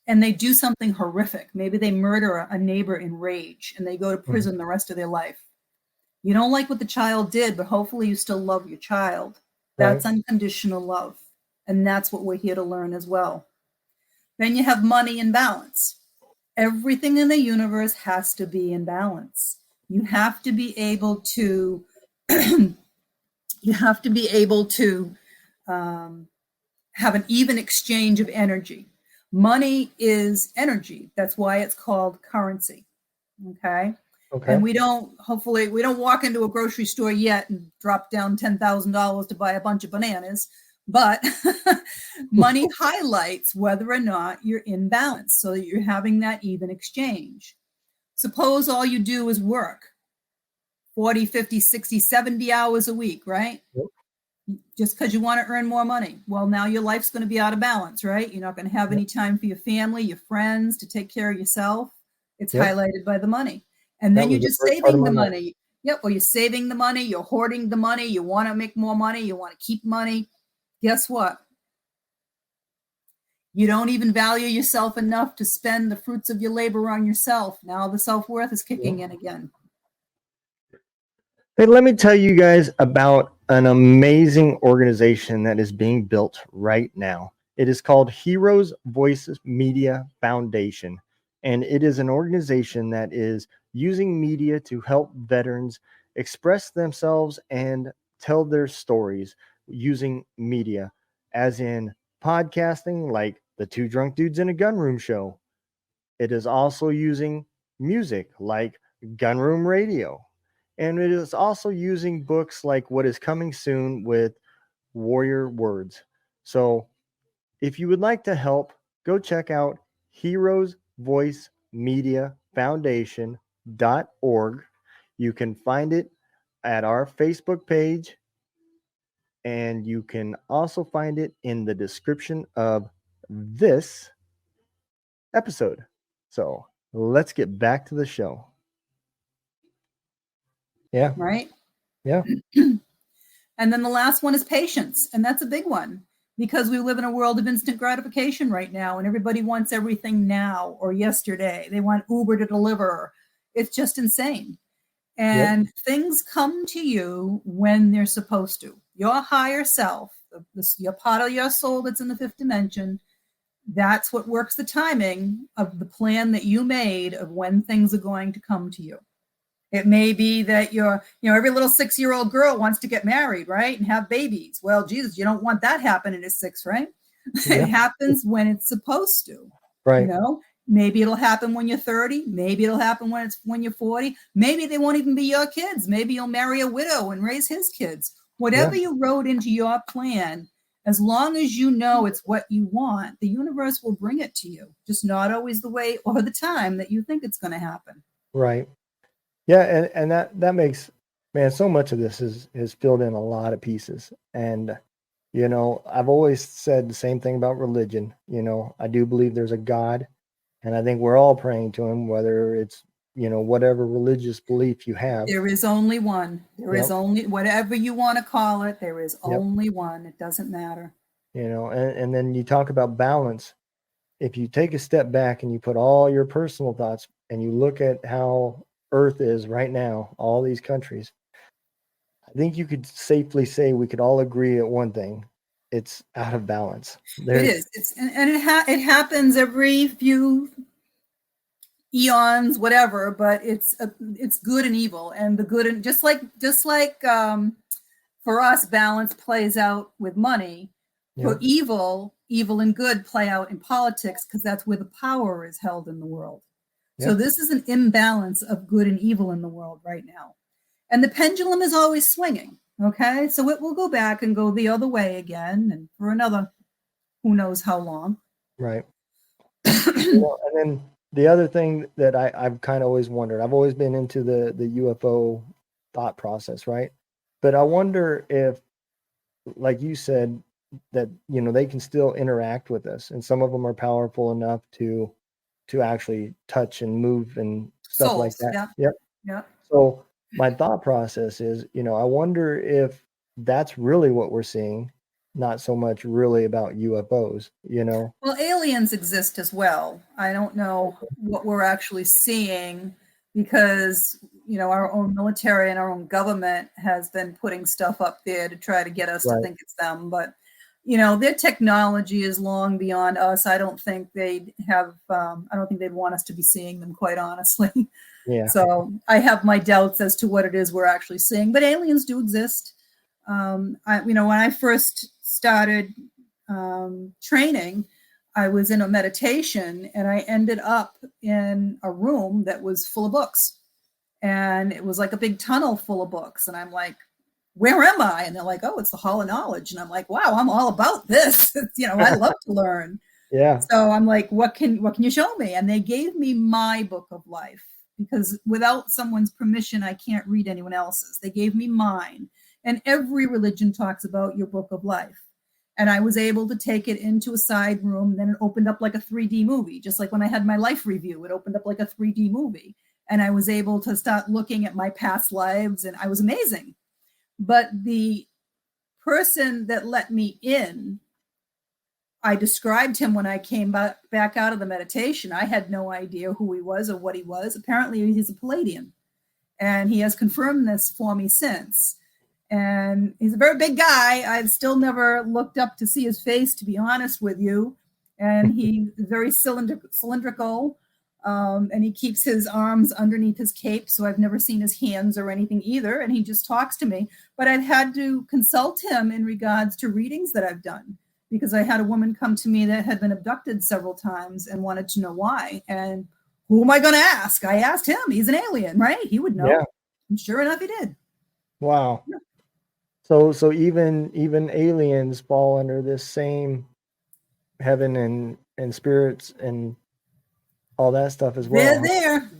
and they do something horrific. Maybe they murder a neighbor in rage, and they go to prison the rest of their life. You don't like what the child did, but hopefully you still love your child. That's unconditional love. And that's what we're here to learn as well. Then you have money and balance. Everything in the universe has to be in balance. You have to be able to, have an even exchange of energy. Money is energy. That's why it's called currency. Okay. And we don't walk into a grocery store yet and drop down $10,000 to buy a bunch of bananas. But money highlights whether or not you're in balance so that you're having that even exchange. Suppose all you do is work 40, 50, 60, 70 hours a week, right? Yep. Just because you want to earn more money. Well, now your life's going to be out of balance, right? You're not going to have any time for your family, your friends, to take care of yourself. It's highlighted by the money. And then you're just saving the money. Yep. Well, you're saving the money. You're hoarding the money. You want to make more money. You want to keep money. Guess what? You don't even value yourself enough to spend the fruits of your labor on yourself. Now the self-worth is kicking in again. Hey, let me tell you guys about an amazing organization that is being built right now. It is called Heroes Voices Media Foundation, and it is an organization that is using media to help veterans express themselves and tell their stories using media, as in podcasting, like the Two Drunk Dudes in a Gunroom show. It is also using music like Gunroom Radio. And it is also using books like What Is Coming Soon with Warrior Words. So if you would like to help, go check out Heroes Voice Media Foundation.org. You can find it at our Facebook page, and you can also find it in the description of this episode. So let's get back to the show. Yeah. Right? Yeah. And then the last one is patience. And that's a big one because we live in a world of instant gratification right now, and everybody wants everything now or yesterday. They want Uber to deliver. It's just insane. And things come to you when they're supposed to. Your higher self, your part of your soul that's in the fifth dimension, that's what works the timing of the plan that you made of when things are going to come to you. It may be that every little 6-year-old girl wants to get married, right? And have babies. Well, Jesus, you don't want that happening at 6, right? It happens when it's supposed to. Right. Maybe it'll happen when you're 30. Maybe it'll happen when you're 40. Maybe they won't even be your kids. Maybe you'll marry a widow and raise his kids. Whatever you wrote into your plan, as long as you know it's what you want, the universe will bring it to you. Just not always the way or the time that you think it's going to happen. Right. Yeah, and that makes, man, so much of this is filled in a lot of pieces. And I've always said the same thing about religion. I do believe there's a God. And I think we're all praying to him, whether it's, whatever religious belief you have. There is only one. There is only, whatever you want to call it, there is only one. It doesn't matter. And then you talk about balance. If you take a step back and you put all your personal thoughts and you look at how Earth is right now, all these countries, I think you could safely say we could all agree at one thing. it's out of balance. It is. It happens every few eons, whatever. But it's good and evil, and the good and just like for us, balance plays out with money. For evil and good play out in politics because that's where the power is held in the world. So this is an imbalance of good and evil in the world right now. And the pendulum is always swinging. Okay. So it will go back and go the other way again. And for another, who knows how long. Right. And then the other thing that I've kind of always wondered, I've always been into the UFO thought process, right? But I wonder if, like you said, that, they can still interact with us. And some of them are powerful enough to actually touch and move and stuff like that. Yeah. So my thought process is, I wonder if that's really what we're seeing, not so much really about UFOs, Well, aliens exist as well. I don't know what we're actually seeing because, our own military and our own government has been putting stuff up there to try to get us to think it's them. But, their technology is long beyond us. I don't think they'd want us to be seeing them, quite honestly. Yeah. So I have my doubts as to what it is we're actually seeing, but aliens do exist. When I first started training, I was in a meditation and I ended up in a room that was full of books, and it was like a big tunnel full of books. And I'm like, where am I? And they're like, oh, it's the Hall of Knowledge. And I'm like, wow, I'm all about this. I love to learn. Yeah. So I'm like, what can you show me? And they gave me my book of life, because without someone's permission, I can't read anyone else's. They gave me mine. And every religion talks about your book of life. And I was able to take it into a side room. Then it opened up like a 3D movie, just like when I had my life review, it opened up like a 3D movie. And I was able to start looking at my past lives, and I was amazing. But the person that let me in, I described him when I came back out of the meditation. I had no idea who he was or what he was. Apparently, he's a Palladian, and he has confirmed this for me since. And he's a very big guy. I've still never looked up to see his face, to be honest with you. And he's very cylindrical, and he keeps his arms underneath his cape, so I've never seen his hands or anything either. And he just talks to me. But I've had to consult him in regards to readings that I've done, because I had a woman come to me that had been abducted several times and wanted to know why. And who am I going to ask? I asked him. He's an alien, right? He would know. Yeah. And sure enough, he did. Wow. Yeah. So even aliens fall under this same heaven and spirits and all that stuff as well.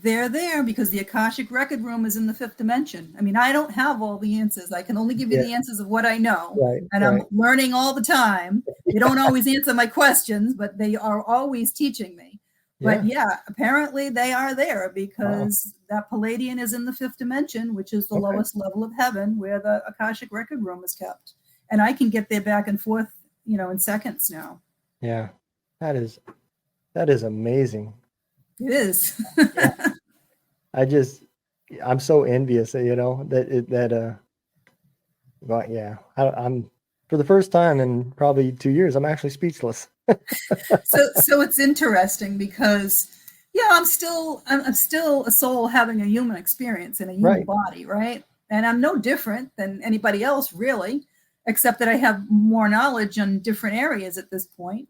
They're there because the Akashic Record Room is in the 5th dimension. I mean, I don't have all the answers. I can only give you the answers of what I know. Right, and I'm learning all the time. They don't always answer my questions, but they are always teaching me. But apparently they are there because that Palladian is in the 5th dimension, which is the lowest level of heaven where the Akashic Record Room is kept. And I can get there back and forth, in seconds now. Yeah, that is amazing. It is. I'm so envious, I'm for the first time in probably 2 years, I'm actually speechless. So it's interesting because, I'm still a soul having a human experience in a human body, right? And I'm no different than anybody else, really, except that I have more knowledge on different areas at this point.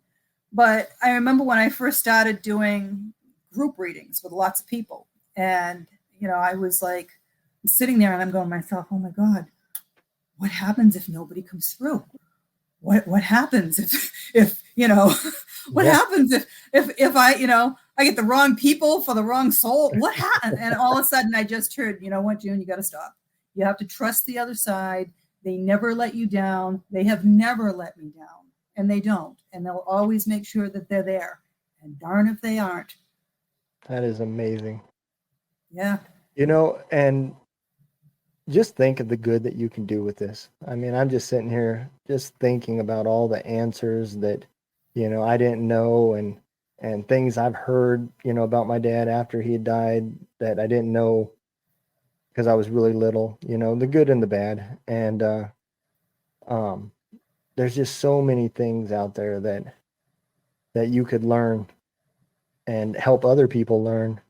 But I remember when I first started doing group readings with lots of people, and I was like sitting there and I'm going to myself, oh my God, what happens if nobody comes through? What happens if what happens if I get the wrong people for the wrong soul? What happened? And all of a sudden I just heard, what, June, you got to stop. You have to trust the other side. They never let you down. They have never let me down, and they don't. And they'll always make sure that they're there. And darn if they aren't. That is amazing. Yeah. And just think of the good that you can do with this. I mean, I'm just sitting here just thinking about all the answers that, I didn't know, and things I've heard, about my dad after he had died that I didn't know because I was really little, the good and the bad. And there's just so many things out there that you could learn and help other people learn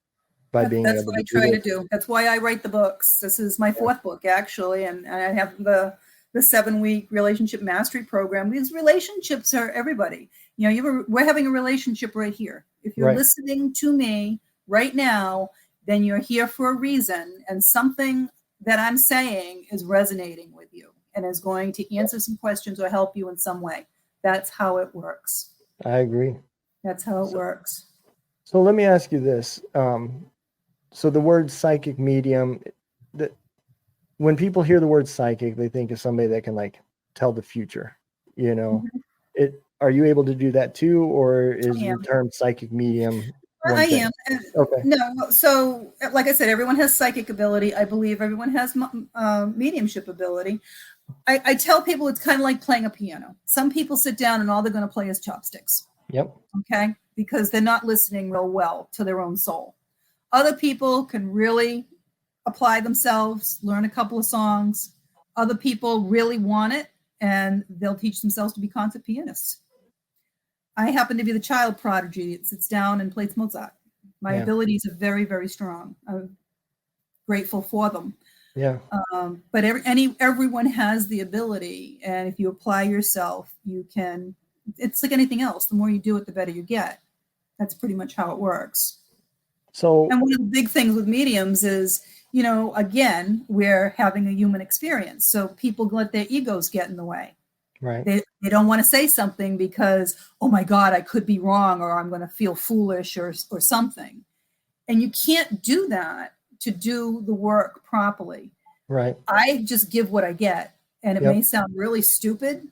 by being That's able what I to do try to it. do. That's why I write the books. This is my fourth book, actually, and I have the 7-week relationship mastery program. These relationships are everybody. You know, we're having a relationship right here. If you're Right. listening to me right now, then you're here for a reason, and something that I'm saying is resonating with you and is going to answer some questions or help you in some way. That's how it works. I agree. That's how it works. So let me ask you this. So the word psychic medium, when people hear the word psychic, they think of somebody that can like tell the future, you know. Are you able to do that too, or is I the am. term psychic medium one I thing? am. Okay. No, so like I said, everyone has psychic ability. I believe everyone has mediumship ability. I tell people it's kind of like playing a piano. Some people sit down and all they're going to play is chopsticks. Yep. Okay, because they're not listening real well to their own soul. Other people can really apply themselves, learn a couple of songs. Other people really want it, and they'll teach themselves to be concert pianists. I happen to be the child prodigy that sits down and plays Mozart. My abilities are very, very strong. I'm grateful for them. Yeah. But everyone has the ability, and if you apply yourself, you can. It's like anything else. The more you do it, the better you get. That's pretty much how it works. So, and one of the big things with mediums is, you know, again, we're having a human experience. So people let their egos get in the way. right. They don't want to say something because, oh my God, I could be wrong, or I'm going to feel foolish or something. And you can't do that to do the work properly. Right. I just give what I get. And it may sound really stupid.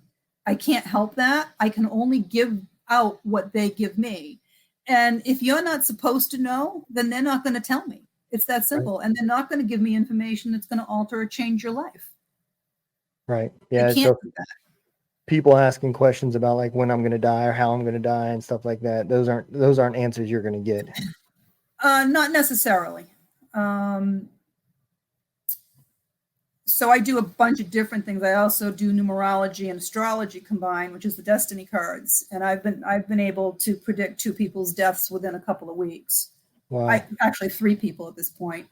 I can't help that. I can only give out what they give me. And if you're not supposed to know, then they're not going to tell me. It's that simple. Right. And they're not going to give me information that's going to alter or change your life. Right. Yeah. They can't do that. People asking questions about like when I'm going to die or how I'm going to die and stuff like that. Those aren't answers you're going to get. Not necessarily. So I do a bunch of different things. I also do numerology and astrology combined, which is the destiny cards. And I've been able to predict 2 people's deaths within a couple of weeks. Wow. Actually 3 people at this point.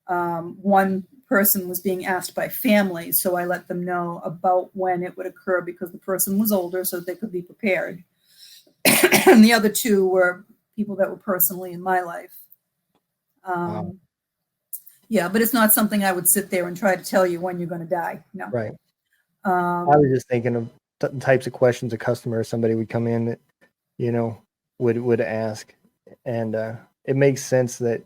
One person was being asked by family, so I let them know about when it would occur because the person was older, so they could be prepared. And the other 2 were people that were personally in my life. Wow. Yeah, but it's not something I would sit there and try to tell you when you're going to die. No. Right. I was just thinking of types of questions a customer or somebody would come in that, you know, would ask, and it makes sense that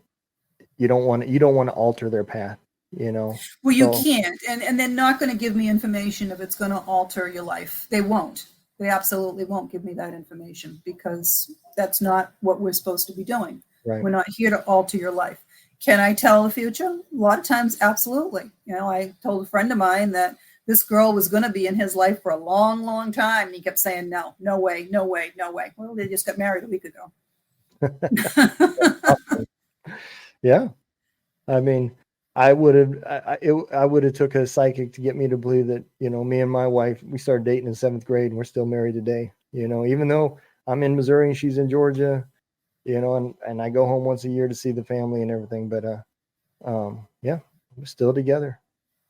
you don't want to alter their path, you know. Well, you can't, and they're not going to give me information if it's going to alter your life. They won't. They absolutely won't give me that information because that's not what we're supposed to be doing. Right. We're not here to alter your life. Can I tell the future? A lot of times, absolutely. You know, I told a friend of mine that this girl was going to be in his life for a long, long time. And he kept saying, no way, no way, no way. Well, they just got married a week ago. Yeah. I mean, I would have took a psychic to get me to believe that, you know, me and my wife, we started dating in 7th grade and we're still married today. You know, even though I'm in Missouri and she's in Georgia, you know, and I go home once a year to see the family and everything. But, yeah, we're still together.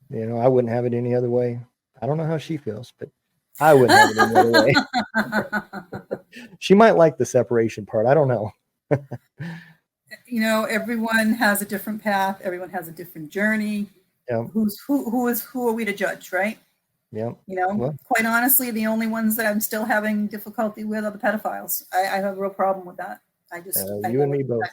You know, I wouldn't have it any other way. I don't know how she feels, but I wouldn't have it any other way. She might like the separation part. I don't know. You know, everyone has a different path. Everyone has a different journey. Yeah. Who are we to judge, right? Yeah. You know, quite honestly, the only ones that I'm still having difficulty with are the pedophiles. I have a real problem with that. You and me both.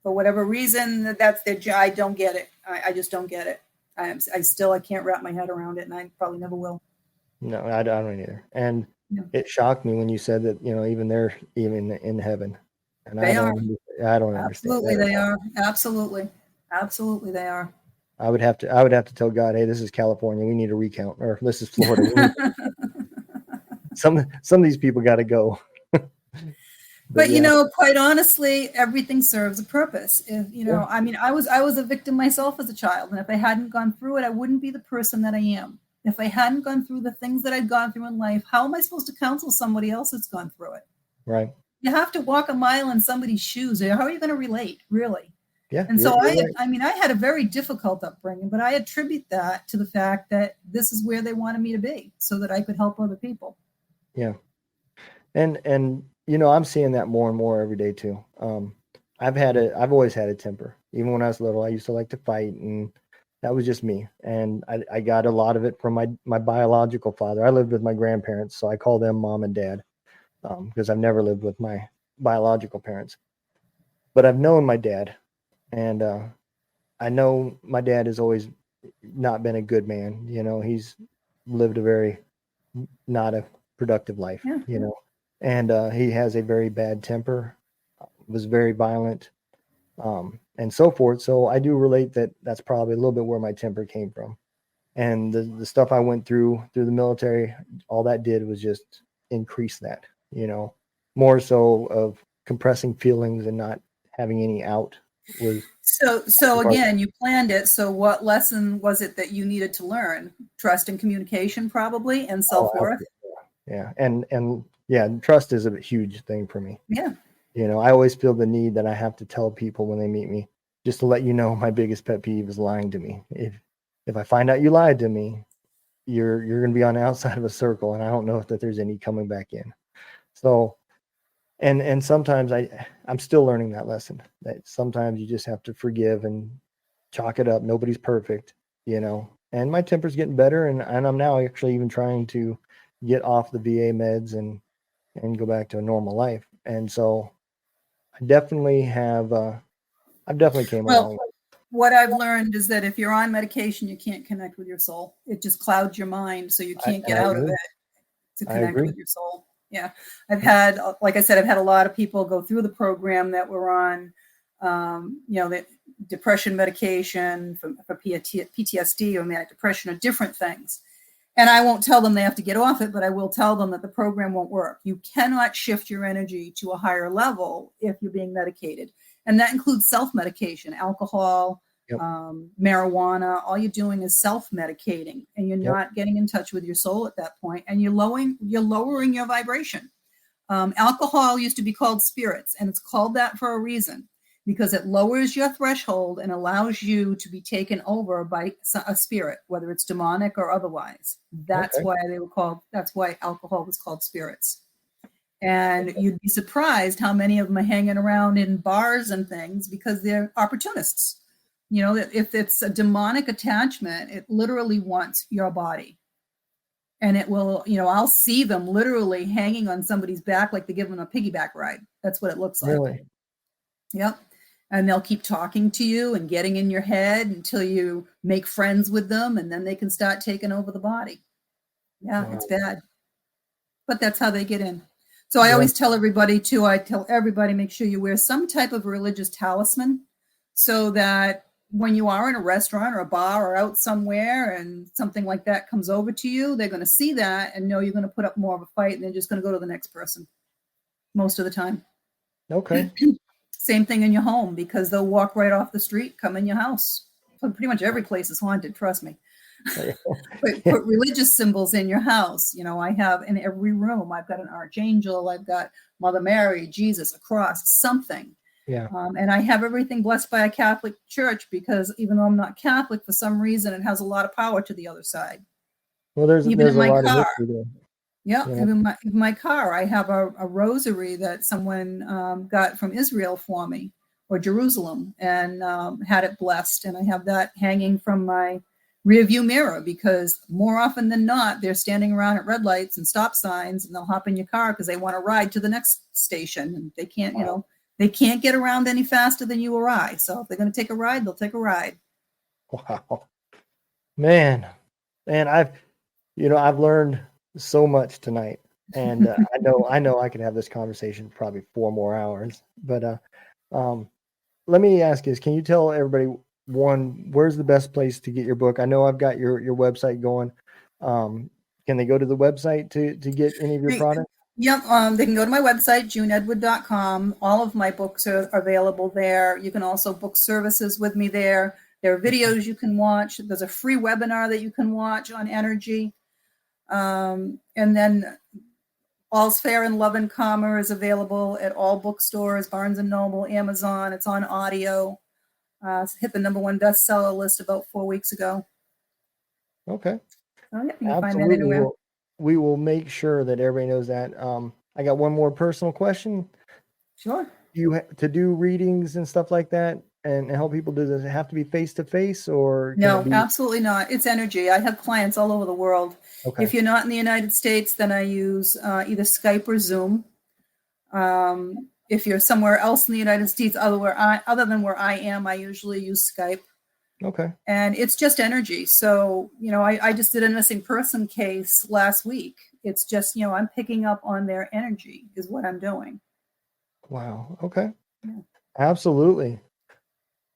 For whatever reason, that's their job. I don't get it. I just don't get it. I can't wrap my head around it, and I probably never will. No, I don't either. And it shocked me when you said that, you know, even they're even in heaven. And I don't understand. Absolutely, they are. Absolutely, they are. I would have to tell God, hey, this is California. We need a recount, or this is Florida. Some of these people got to go. But you know, quite honestly, everything serves a purpose. If you know, I mean, I was a victim myself as a child, and if I hadn't gone through it, I wouldn't be the person that I am. If I hadn't gone through the things that I'd gone through in life, how am I supposed to counsel somebody else that's gone through it? Right. You have to walk a mile in somebody's shoes. How are you going to relate, really? Yeah. And so you're right. I mean, I had a very difficult upbringing, but I attribute that to the fact that this is where they wanted me to be so that I could help other people. Yeah. And I'm seeing that more and more every day too. I've always had a temper. Even when I was little, I used to like to fight, and that was just me. And I got a lot of it from my biological father. I lived with my grandparents, so I call them mom and dad, because I've never lived with my biological parents. But I've known my dad, and I know my dad has always not been a good man. He's lived a very not a productive life, Yeah. and he has a very bad temper, was very violent, and so forth. So I do relate that that's probably a little bit where my temper came from. And the stuff I went through the military, all that did was just increase that, more so of compressing feelings and not having any out. So again, you planned it. So what lesson was it that you needed to learn? Trust and communication, probably, and self-worth. Yeah. And yeah, trust is a huge thing for me. Yeah. I always feel the need that I have to tell people when they meet me, just to let you know, my biggest pet peeve is lying to me. If I find out you lied to me, you're going to be on the outside of a circle, and I don't know if that there's any coming back in. So, and sometimes I'm still learning that lesson, that sometimes you just have to forgive and chalk it up. Nobody's perfect, and my temper's getting better, and I'm now actually even trying to get off the VA meds and go back to a normal life. And so I definitely have, I've definitely came a long way. What I've learned is that if you're on medication, you can't connect with your soul. It just clouds your mind, so you can't get out of it to connect with your soul. Yeah. I've had, like I said, I've had a lot of people go through the program that were on, the depression medication for PTSD or manic depression or different things. And I won't tell them they have to get off it, but I will tell them that the program won't work. You cannot shift your energy to a higher level if you're being medicated. And that includes self-medication, alcohol, marijuana. All you're doing is self-medicating, and you're not getting in touch with your soul at that point, and you're lowering your vibration. Alcohol used to be called spirits, and it's called that for a reason, because it lowers your threshold and allows you to be taken over by a spirit, whether it's demonic or otherwise. That's why that's why alcohol was called spirits. And you'd be surprised how many of them are hanging around in bars and things because they're opportunists. If it's a demonic attachment, it literally wants your body. And it will, I'll see them literally hanging on somebody's back like they give them a piggyback ride. That's what it looks like. Really? Yep. And they'll keep talking to you and getting in your head until you make friends with them, and then they can start taking over the body. Yeah, It's bad. But that's how they get in. So I always tell everybody too, make sure you wear some type of religious talisman so that when you are in a restaurant or a bar or out somewhere and something like that comes over to you, they're going to see that and know you're going to put up more of a fight, and they're just going to go to the next person most of the time. Okay. Same thing in your home, because they'll walk right off the street, come in your house. So pretty much every place is haunted, trust me. Put religious symbols in your house. I have in every room, I've got an archangel, I've got Mother Mary, Jesus, a cross, something. Yeah. And I have everything blessed by a Catholic church, because even though I'm not Catholic, for some reason, it has a lot of power to the other side. Well, there's a lot of history there. Yeah, even my car, I have a rosary that someone got from Israel for me, or Jerusalem, and had it blessed. And I have that hanging from my rear view mirror, because more often than not, they're standing around at red lights and stop signs, and they'll hop in your car because they want to ride to the next station, and they can't, they can't get around any faster than you or I. So if they're going to take a ride, they'll take a ride. Wow, man, I've learned so much tonight, and I know I could have this conversation for probably 4 more hours. But let me ask you: can you tell everybody, one, where's the best place to get your book? I know I've got your website going. Can they go to the website to get any of your products? Yep. They can go to my website, juneedwood.com. All of my books are available there. You can also book services with me there. There are videos you can watch. There's a free webinar that you can watch on energy. And then All's Fair in Love and Karma is available at all bookstores, Barnes & Noble, Amazon. It's on audio. Hit the #1 bestseller list about 4 weeks ago. Okay. So, yeah, you can find that Absolutely. anywhere. We will make sure that everybody knows that. I got one more personal question. Sure. To do readings and stuff like that and help people, does it have to be face to face, or can No, it be? absolutely not. It's energy. I have clients all over the world. Okay. If you're not in the United States, then I use either Skype or Zoom. If you're somewhere else in the United States, other than where I am, I usually use Skype. Okay. And it's just energy. So, I just did a missing person case last week. It's just, I'm picking up on their energy is what I'm doing. Wow. Okay. Yeah. Absolutely.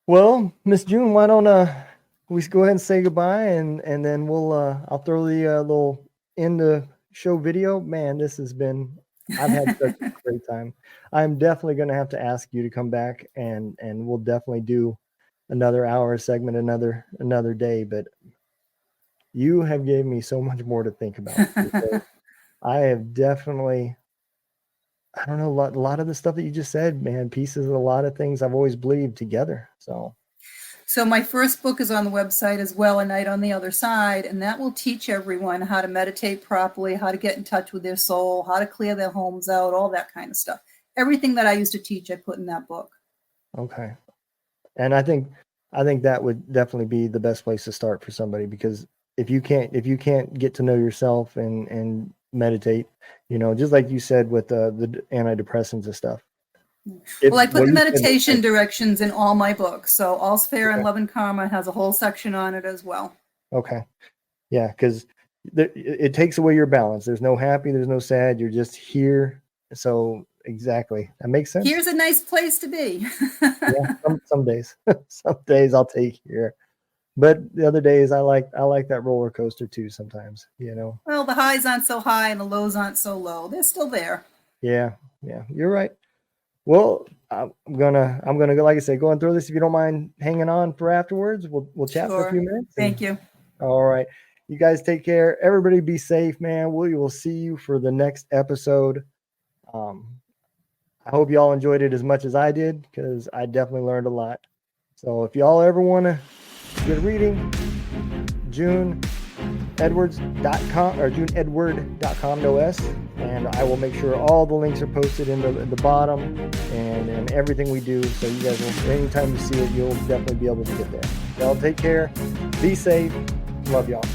Well, Miss June, why don't we go ahead and say goodbye, and then we'll I'll throw the little end the show video. Man, I've had such a great time. I'm definitely going to have to ask you to come back, and we'll definitely do another hour segment another day. But you have gave me so much more to think about. I have definitely, I don't know, a lot of the stuff that you just said, man, pieces of a lot of things I've always believed together. So my first book is on the website as well, A Night on the Other Side, and that will teach everyone how to meditate properly, how to get in touch with their soul, how to clear their homes out, all that kind of stuff. Everything that I used to teach, I put in that book. Okay. And I think that would definitely be the best place to start for somebody, because if you can't get to know yourself and meditate, just like you said with the antidepressants and stuff. Well, I put the meditation directions in all my books. So All's Fair in Love and Karma has a whole section on it as well. Okay. Yeah, because it takes away your balance. There's no happy, there's no sad. You're just here. So exactly. That makes sense. Here's a nice place to be. Yeah, some days. Some days I'll take here. But the other days I like that roller coaster too sometimes, Well, the highs aren't so high and the lows aren't so low. They're still there. Yeah, you're right. Well, I'm gonna go, like I said, go and throw this. If you don't mind hanging on for afterwards, we'll chat for a few minutes. Thank you. All right. You guys take care. Everybody be safe, man. We will see you for the next episode. I hope y'all enjoyed it as much as I did, because I definitely learned a lot. So if y'all ever want to get a reading, JuneEdwards.com or JuneEdward.com, no S, and I will make sure all the links are posted in the bottom and everything we do. So you guys will, anytime you see it, you'll definitely be able to get there. Y'all take care. Be safe. Love y'all.